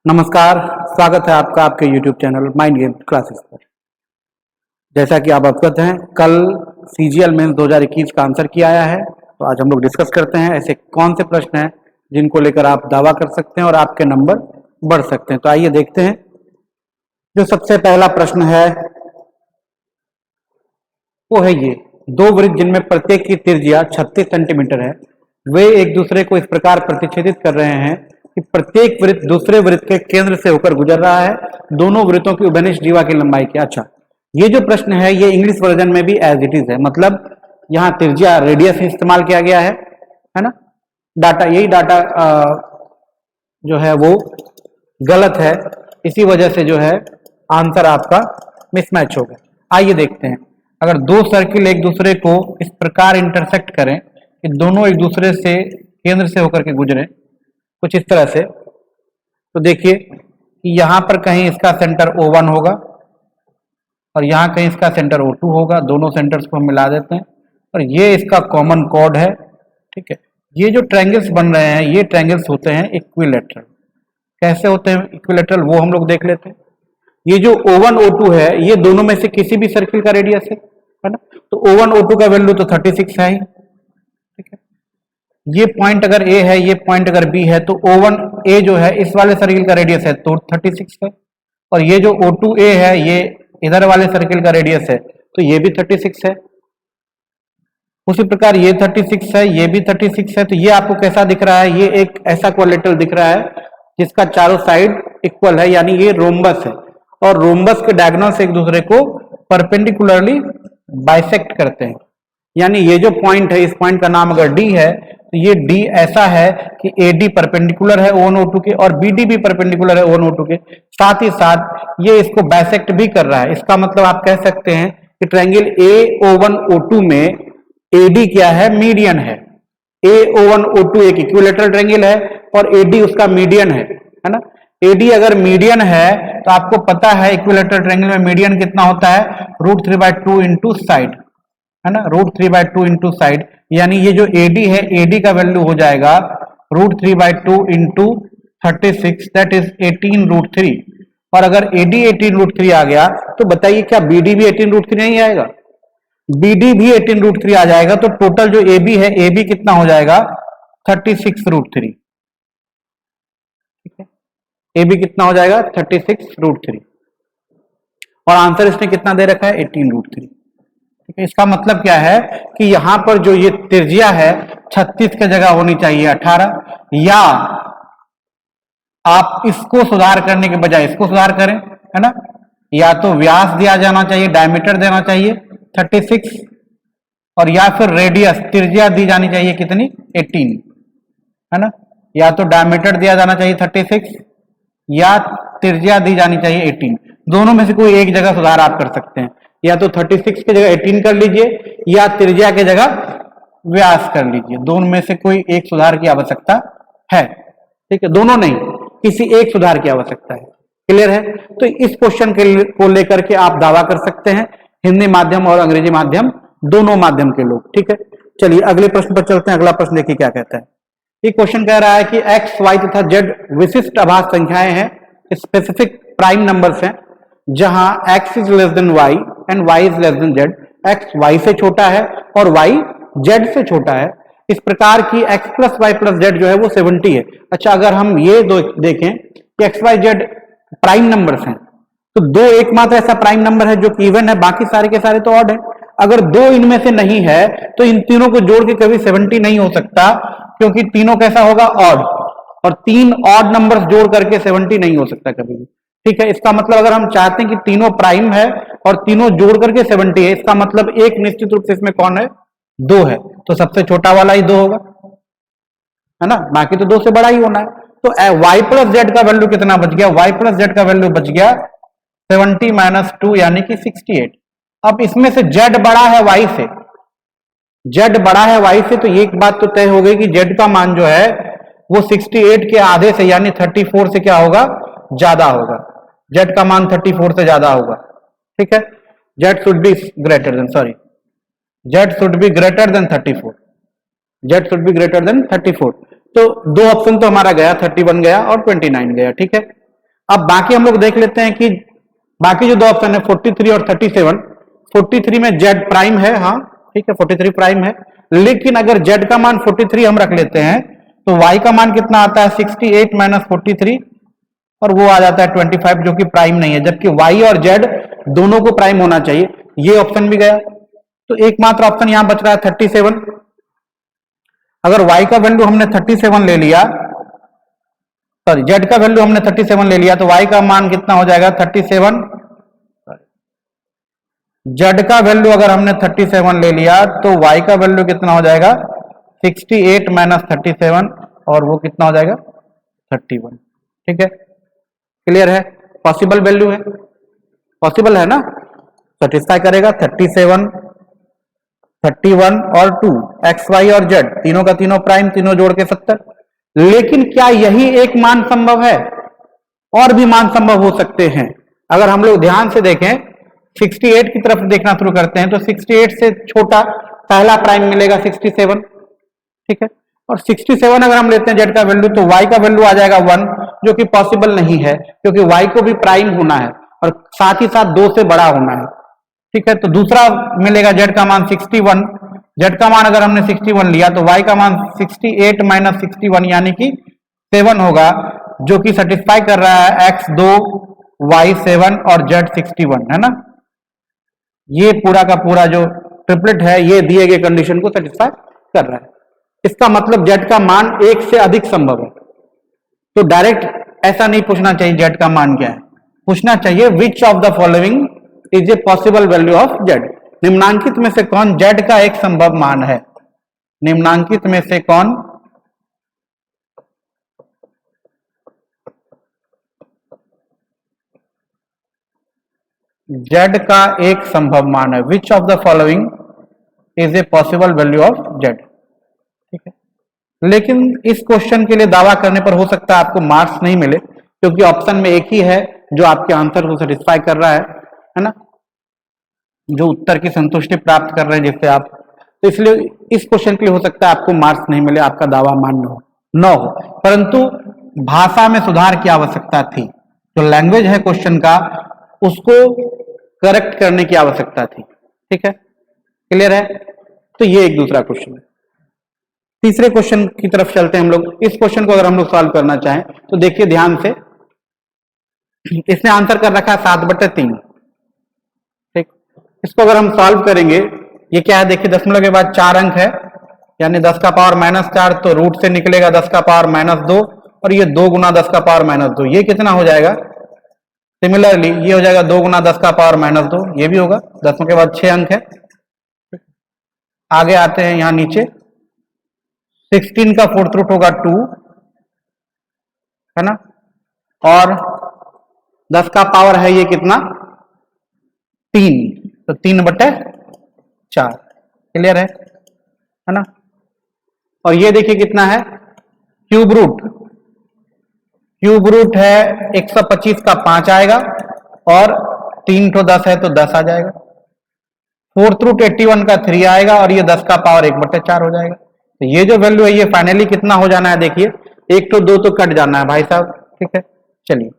नमस्कार, स्वागत है आपका आपके YouTube channel mind game classes पर। जैसा कि आप अवगत हैं, कल CGL मेंस 2021 का आंसर किया आया है, तो आज हम लोग डिस्कस करते हैं ऐसे कौन से प्रश्न हैं जिनको लेकर आप दावा कर सकते हैं और आपके नंबर बढ़ सकते हैं। तो आइए देखते हैं। जो सबसे पहला प्रश्न है वो है ये, दो वृत्त जिनमें प्रत्येक की त्रिज्या 36 सेंटीमीटर है, वे एक दूसरे को इस प्रकार प्रतिच्छेदित कर रहे हैं कि प्रत्येक वृत्त दूसरे वृत्त के केंद्र से होकर गुजर रहा है। दोनों वृत्तों की उभयनिष्ठ जीवा की लंबाई क्या? अच्छा, ये जो प्रश्न है ये इंग्लिश वर्जन में भी एज इट इज है, मतलब यहाँ त्रिज्या रेडियस इस्तेमाल किया गया है ना। डाटा यही डाटा जो है वो गलत है, इसी वजह से जो है आंसर आपका मिसमैच होगा। आइए देखते हैं, अगर दो सर्किल एक दूसरे को इस प्रकार इंटरसेक्ट करें कि दोनों एक दूसरे से केंद्र से होकर के गुजरे कुछ इस तरह से, तो देखिए कि यहाँ पर कहीं इसका सेंटर O1 होगा और यहाँ कहीं इसका सेंटर O2 होगा। दोनों सेंटर्स को हम मिला देते हैं और ये इसका कॉमन कॉर्ड है। ठीक है, ये जो ट्रायंगल्स बन रहे हैं ये ट्रायंगल्स होते हैं इक्विलैटरल। कैसे होते हैं इक्विलैटरल वो हम लोग देख लेते हैं। ये जो O1 O2 है ये दोनों में से किसी भी सर्किल का रेडियस है ना। तो O1 O2 का वैल्यू तो 36 है ही। ठीक है, ये पॉइंट अगर A है, ये पॉइंट अगर B है, तो O1 A जो है इस वाले सर्किल का रेडियस है तो 36 है, और ये जो O2 A है ये इधर वाले सर्किल का रेडियस है तो ये भी 36 है। उसी प्रकार ये 36 है, ये भी 36 है। तो ये आपको कैसा दिख रहा है? ये एक ऐसा क्वाड्रिलेटरल दिख रहा है जिसका चारों साइड इक्वल है, यानी ये रोम्बस है, और रोम्बस के डायगोनल्स एक दूसरे को परपेंडिकुलरली बाइसेक्ट करते हैं। यानी ये जो पॉइंट है, इस पॉइंट का नाम अगर D है तो ये D ऐसा है कि AD परपेंडिकुलर है O1 O2 के और BD भी परपेंडिकुलर है O1 O2 के, साथ ही साथ ये इसको बाइसेक्ट भी कर रहा है। इसका मतलब आप कह सकते हैं कि ट्रायंगल AO1 O2 में AD क्या है? मीडियन है। AO1 O2 एक इक्विलैटरल ट्रायंगल है और AD उसका मीडियन है ना। AD अगर मीडियन है तो आपको पता है इक्विलैटरल ट्रायंगल में मीडियन कितना होता है? √3/2 इंटू साइड, है ना, √3/2 इंटू साइड। यानी ये जो AD है, AD का वैल्यू हो जाएगा √3/2 इंटू 36, दैट इज 18√3। और अगर AD 18√3 आ गया तो बताइए क्या BD भी 18√3 नहीं आएगा? BD भी 18√3 आ जाएगा। तो टोटल जो AB है, AB कितना हो जाएगा? 36√3। ठीक है, AB कितना हो जाएगा? 36√3, और आंसर इसने कितना दे रखा है? 18√3। ठीक है, इसका मतलब क्या है कि यहां पर जो ये त्रिज्या है 36 की जगह होनी चाहिए 18, या आप इसको सुधार करने के बजाय इसको सुधार करें, है ना। या तो व्यास दिया जाना चाहिए, डायमीटर देना चाहिए 36, और या फिर रेडियस त्रिज्या दी जानी चाहिए कितनी? 18, है ना। या तो डायमीटर दिया जाना चाहिए 36 या त्रिज्या दी जानी चाहिए 18। दोनों में से कोई एक जगह सुधार आप कर सकते हैं, या तो 36 की जगह 18 कर लीजिए या त्रिज्या की जगह व्यास कर लीजिए। दोनों में से कोई एक सुधार की आवश्यकता है। ठीक है, दोनों नहीं, किसी एक सुधार की आवश्यकता है। क्लियर है? तो इस क्वेश्चन को लेकर के आप दावा कर सकते हैं, हिंदी माध्यम और अंग्रेजी माध्यम दोनों माध्यम के लोग। ठीक है, चलिए अगले प्रश्न पर चलते हैं। अगला प्रश्न देखिए क्या कहता है। ये क्वेश्चन कह रहा है कि x, y तथा z विशिष्ट आभास संख्याएं हैं, स्पेसिफिक प्राइम नंबर्स हैं, जहां x is less than y and y is less than z। x y से छोटा है और y z से छोटा है। इस प्रकार की x plus y plus z जो है वो 70 है। अच्छा, अगर हम ये दो देखें कि x y z prime numbers हैं, तो दो एकमात्र ऐसा प्राइम नंबर है जो कि इवन है, बाकी सारे के सारे तो ऑड है। अगर दो इनमें से नहीं है तो इन तीनों को जोड़ के कभी 70 नहीं हो सकता, क्योंकि तीनों कैसा होगा? ऑड, और तीन ऑड नंबर्स जोड़ करके 70 नहीं हो सकता कभी भी। ठीक है, इसका मतलब अगर हम चाहते हैं कि तीनों प्राइम है और तीनों जोड़ करके 70 है, इसका मतलब एक निश्चित रूप से इसमें कौन है? 2 है, तो सबसे छोटा वाला ही 2 होगा, है ना, बाकी तो 2 से बड़ा ही होना है। तो y प्लस जेड का वैल्यू कितना बच गया? y प्लस जेड का वैल्यू बच गया 70 माइनस 2 यानी कि 68। अब इसमें से z बड़ा है y से, z बड़ा है y से, तो ये एक बात तो तय हो गई कि z का मान जो है वो 68 के आधे से यानी 34 से क्या होगा? ज्यादा होगा। z का मान 34 से ज्यादा होगा। ठीक है, z should be greater than, sorry, z should be greater than 34, z should be greater than 34। तो दो ऑप्शन तो हमारा गया, 31 गया और 29 गया। ठीक है, अब बाकी हम लोग देख लेते हैं कि बाकी जो दो ऑप्शन है 43 और 37। 43 में जेड प्राइम है, हाँ ठीक है 43 प्राइम है, लेकिन अगर जेड का मान 43 हम रख लेते हैं तो वाई का मान कितना आता है 68 माइनस 43 और वो आ जाता है 25 जो कि प्राइम नहीं है, जबकि वाई और जेड दोनों को प्राइम होना चाहिए। ये ऑप्शन भी गया, तो एकमात्र ऑप्शन यहां बच रहा है 37। अगर y का वैल्यू हमने 37 ले लिया, सॉरी z का वैल्यू हमने 37 ले लिया, तो y का मान कितना हो जाएगा 37। z का वैल्यू अगर हमने 37 ले लिया तो y का वैल्यू कितना हो जाएगा 68 माइनस 37 और वो कितना हो जाएगा 31। ठीक है, क्लियर है, पॉसिबल वैल्यू है, पॉसिबल है ना, सेटिस्फाई करेगा 37, 31 और 2 एक्स वाई और जेड तीनों का तीनों प्राइम, तीनों जोड़ के 70। लेकिन क्या यही एक मान संभव है? और भी मान संभव हो सकते हैं। अगर हम लोग ध्यान से देखें 68 की तरफ देखना शुरू करते हैं तो 68 से छोटा पहला प्राइम मिलेगा 67। ठीक है, और 67 अगर हम लेते हैं जेड का वैल्यू तो वाई का वैल्यू आ जाएगा 1, जो कि पॉसिबल नहीं है क्योंकि वाई को भी प्राइम होना है और साथ ही साथ 2 से बड़ा होना है। ठीक है, तो दूसरा मिलेगा जेड का मान 61। जेड का मान अगर हमने 61 लिया तो वाई का मान 68 माइनस 61 यानी कि 7 होगा, जो कि सेटिस्फाई कर रहा है एक्स 2 वाई 7 और जेड 61, है ना। ये पूरा का पूरा जो ट्रिपलेट है ये दिए गए कंडीशन को सेटिस्फाई कर रहा है। इसका मतलब जेड का मान एक से अधिक संभव है। तो डायरेक्ट ऐसा नहीं पूछना चाहिए जेड का मान क्या है, पूछना चाहिए which of the following is a possible value of Z. निम्नांकित में से कौन जेड का एक संभव मान है? निम्नांकित में से कौन जेड का एक संभव मान है? Which of the following is a possible value of Z. ठीक है, लेकिन इस क्वेश्चन के लिए दावा करने पर हो सकता है आपको मार्क्स नहीं मिले क्योंकि ऑप्शन में एक ही है जो आपके आंसर को सेटिस्फाई कर रहा है ना, जो उत्तर की संतुष्टि प्राप्त कर रहे हैं जिससे आप, तो इसलिए इस क्वेश्चन के लिए हो सकता है आपको मार्क्स नहीं मिले, आपका दावा मान्य न हो, परंतु भाषा में सुधार की आवश्यकता थी। जो लैंग्वेज है क्वेश्चन का उसको करेक्ट करने की आवश्यकता थी। ठीक है, क्लियर है, तो ये एक दूसरा क्वेश्चन है। तीसरे क्वेश्चन की तरफ चलते हैं हम लोग। इस क्वेश्चन को अगर हम लोग सॉल्व करना चाहें तो देखिए ध्यान से, इसने आंसर कर रखा है 7/3। ठीक, इसको अगर हम सॉल्व करेंगे, ये क्या है देखिए, दशमलव के बाद 4 अंक है यानी 10 का पावर -4, तो रूट से निकलेगा 10 का पावर -2 और ये 2 गुना 10 का पावर -2, ये कितना हो जाएगा? सिमिलरली ये हो जाएगा 2 गुना 10 का पावर -2, ये भी होगा, दसों के बाद 6 अंक है। आगे आते हैं यहां नीचे, 16 का फोर्थ रूट होगा 2, है ना, और 10 का पावर है ये कितना 3, तो 3/4, क्लियर है ना। और ये देखिए कितना है क्यूब रूट, क्यूब रूट है 125 का 5 आएगा और 3 तो 10 है तो 10 आ जाएगा। फोर्थ रूट 81 का 3 आएगा और ये 10 का पावर 1/4 हो जाएगा। तो ये जो वैल्यू है ये फाइनली कितना हो जाना है देखिए, 1 तो 2 तो कट जाना है भाई साहब। ठीक है, चलिए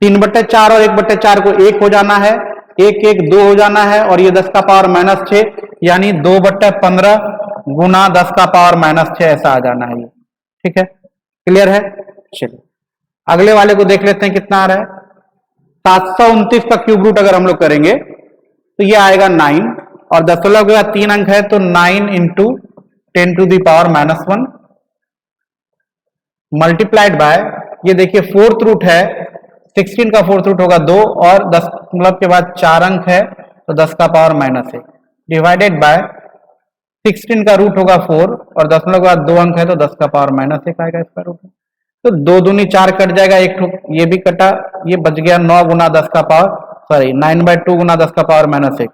3/4 और 1/4 को 1 हो जाना है, 1 1 2 हो जाना है और ये 10 का पावर -6 यानी 2/15 गुना 10 का पावर -6 ऐसा आ जाना है ये। ठीक है, क्लियर है। चलिए अगले वाले को देख लेते हैं कितना आ रहा है। 729 का क्यूब रूट अगर हम लोग करेंगे तो ये आएगा 9 और दशमलव के बाद 3 अंक है तो 9 इंटू 10⁻⁻1 मल्टीप्लाइड बाय, ये देखिए फोर्थ रूट है 16 का फोर्थ रूट होगा 2 और दशमलव के बाद 4 अंक है तो 10 का पावर -1 डिवाइडेड बाय 16 का रूट होगा 4 और दशमलव के बाद 2 अंक है तो 10 का पावर -1 आएगा इसका रूट। तो 2 दूनी 4 कट जाएगा, एक ठोक ये भी कटा, ये बच गया 9 गुना 10 का पावर, सॉरी 9/2 गुना 10 का पावर -1।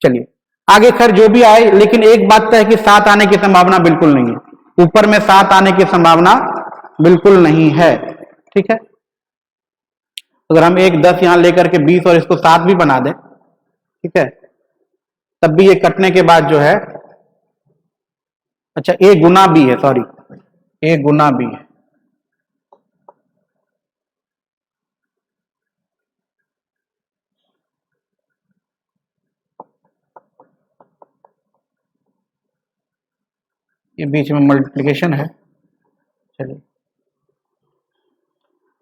चलिए आगे खैर जो भी आए, लेकिन एक बात तो है कि 7 आने की संभावना बिल्कुल नहीं है, ऊपर में 7 आने की संभावना बिल्कुल नहीं है। ठीक है, अगर हम एक 10 यहां लेकर के 20 और इसको 7 भी बना दें, ठीक है, तब भी ये कटने के बाद जो है, अच्छा ए गुना बी है, सॉरी ए गुना बी है, ये बीच में मल्टीप्लिकेशन है, चलिए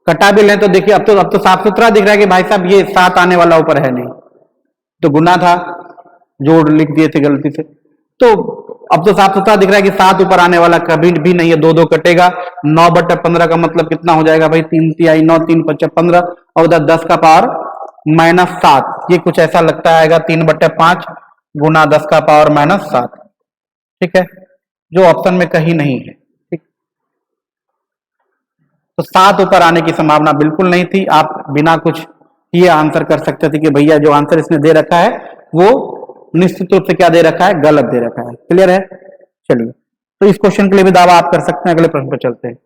कटा भी लें तो देखिए अब तो साफ सुथरा दिख रहा है कि भाई साहब ये 7 आने वाला ऊपर है नहीं, तो गुना था, जोड़ लिख दिए थे गलती से, तो अब तो साफ सुथरा दिख रहा है कि 7 ऊपर आने वाला कभी भी नहीं है, 2 कटेगा, 9/15 का मतलब कितना हो जाएगा भाई, 3 तिहाई 9, 3 5 15 और उधर 10 का पावर -7, ये कुछ ऐसा लगता है 3/5 गुना 10 का पावर -7, ठीक है, जो ऑप्शन में कहीं नहीं है, ठीक। तो 7 ऊपर आने की संभावना बिल्कुल नहीं थी, आप बिना कुछ ये आंसर कर सकते थे कि भैया जो आंसर इसने दे रखा है वो निश्चित रूप से क्या दे रखा है, गलत दे रखा है, क्लियर है। चलिए तो इस क्वेश्चन के लिए भी दावा आप कर सकते हैं। अगले प्रश्न पर चलते हैं।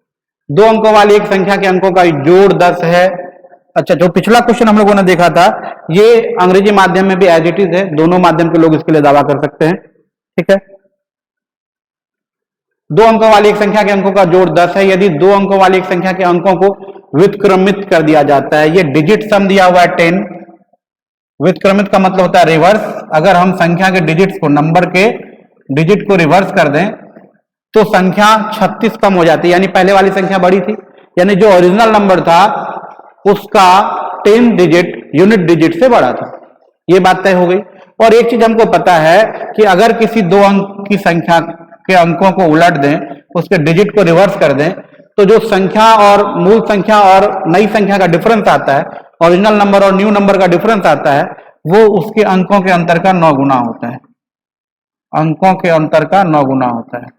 2 अंकों वाली एक संख्या के अंकों का जोड़ 10 है। अच्छा, जो पिछला क्वेश्चन हम लोगों ने देखा था ये अंग्रेजी माध्यम में भी एज इट इज है, दोनों माध्यम के लोग इसके लिए दावा कर सकते हैं, ठीक है। 2 अंकों वाली एक संख्या के अंकों का जोड़ 10 है। यदि 2 अंकों वाली एक संख्या के अंकों को व्युत्क्रमित कर दिया जाता है, ये डिजिट सम दिया हुआ है 10, व्युत्क्रमित का मतलब होता है रिवर्स। अगर हम संख्या के डिजिट्स को, नंबर के डिजिट को रिवर्स कर दें तो संख्या 36 कम हो जाती है, यानी पहले वाली संख्या बड़ी थी, यानी जो ओरिजिनल नंबर था उसका 10 डिजिट यूनिट डिजिट से बड़ा था, ये बात तय हो गई। और एक चीज हमको पता है कि अगर किसी 2 अंक की संख्या के अंकों को उलट दें, उसके डिजिट को रिवर्स कर दें, तो जो संख्या और मूल संख्या और नई संख्या का डिफरेंस आता है, ओरिजिनल नंबर और न्यू नंबर का डिफरेंस आता है, वो उसके अंकों के अंतर का 9 गुना होता है, अंकों के अंतर का 9 गुना होता है।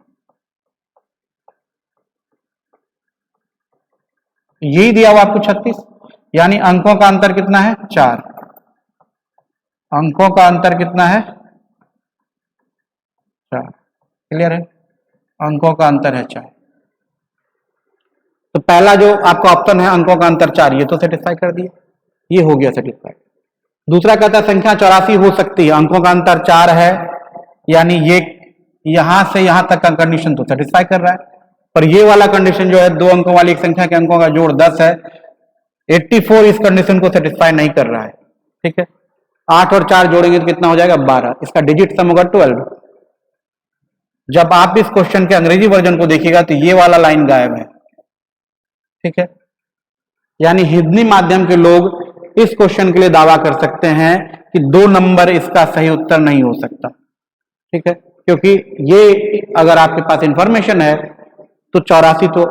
यही दिया हुआ आपको 36, यानी अंकों का अंतर कितना है, 4, अंकों का अंतर कितना है, 4, क्लियर है, अंकों का अंतर है 4। तो पहला जो आपका ऑप्शन है अंकों का अंतर 4, ये तो सेटिस्फाई कर दिए, ये हो गया सेटिस्फाई। दूसरा कहता है संख्या 84 हो सकती है, अंकों का अंतर 4 है, यानी ये यहां से यहां तक का कंडीशन तो सेटिस्फाई कर रहा है, पर ये वाला कंडीशन जो है 2 अंकों वाली एक संख्या के अंकों का जोड़ 10 है, 84 इस कंडीशन को सेटिस्फाई नहीं कर रहा है, ठीक है। 8 और 4 जोड़ेंगे तो कितना हो जाएगा, 12, इसका डिजिट सम होगा 12। जब आप इस क्वेश्चन के अंग्रेजी वर्जन को देखिएगा तो ये वाला लाइन गायब है, ठीक है। यानी हिंदी माध्यम के लोग इस क्वेश्चन के लिए दावा कर सकते हैं कि 2 नंबर इसका सही उत्तर नहीं हो सकता, ठीक है, क्योंकि ये अगर आपके पास इंफॉर्मेशन है तो 84 तो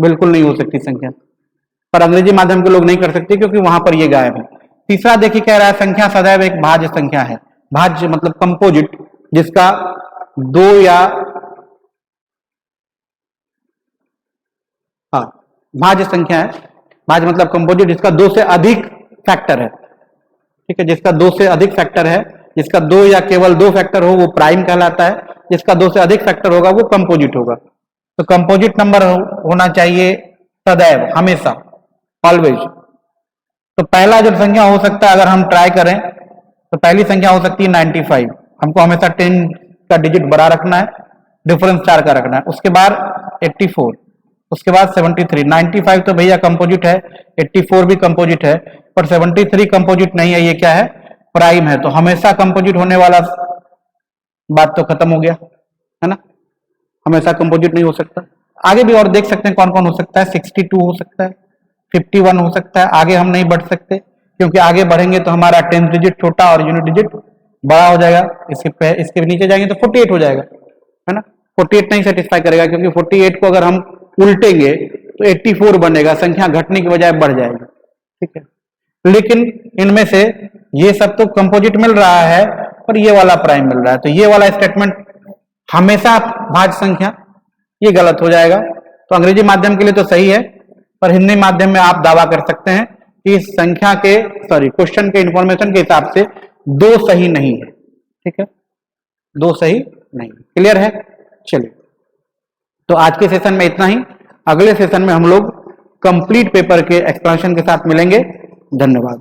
बिल्कुल नहीं हो सकती संख्या, पर अंग्रेजी माध्यम के लोग नहीं कर सकते क्योंकि वहां पर ये गायब है। तीसरा देखिए कह रहा है संख्या सदैव एक भाज्य संख्या है, भाज्य मतलब कंपोजिट, जिसका 2 या भाज्य संख्या है, भाज्य मतलब कंपोजिट जिसका 2 से अधिक फैक्टर है, ठीक है, जिसका 2 से अधिक फैक्टर है, जिसका 2 या केवल 2 फैक्टर हो वो प्राइम कहलाता है, जिसका 2 से अधिक फैक्टर होगा वो कंपोजिट होगा। तो कंपोजिट नंबर होना चाहिए सदैव, हमेशा, ऑलवेज। तो पहला जो संख्या हो सकता है अगर हम ट्राई करें तो पहली संख्या हो सकती है 95, हमको हमेशा 10 का डिजिट बड़ा रखना है, डिफरेंस 4 का रखना है। उसके बाद 84, उसके बाद 73, 95 तो भैया कंपोजिट है, 84 भी कंपोजिट है, पर 73 कंपोजिट नहीं है, ये क्या है, प्राइम है, तो हमेशा कंपोजिट होने वाला बात तो खत्म हो गया, है ना, हमेशा कंपोजिट नहीं हो सकता। आगे भी और देख सकते हैं कौन कौन हो सकता है, 62 हो सकता है, 51 हो सकता है, आगे हम नहीं बढ़ सकते क्योंकि आगे बढ़ेंगे तो हमारा 10 डिजिट छोटा और यूनिट डिजिट बड़ा हो जाएगा, इसके नीचे जाएंगे तो 48 हो जाएगा, है ना। 48 नहीं सेटिस्फाई करेगा क्योंकि 48 को अगर हम उल्टेंगे तो 84 बनेगा, संख्या घटने की बजाय बढ़ जाएगी, ठीक है। लेकिन इनमें से ये सब तो कंपोजिट मिल रहा है पर ये वाला प्राइम मिल रहा है, तो ये वाला स्टेटमेंट हमेशा भाज्य संख्या, ये गलत हो जाएगा। तो अंग्रेजी माध्यम के लिए तो सही है, पर हिंदी माध्यम में आप दावा कर सकते हैं कि इस संख्या के क्वेश्चन के इंफॉर्मेशन के हिसाब से 2 सही नहीं है, ठीक है, 2 सही नहीं, क्लियर है। चलिए तो आज के सेशन में इतना ही, अगले सेशन में हम लोग कंप्लीट पेपर के एक्सप्लेनेशन के साथ मिलेंगे। धन्यवाद।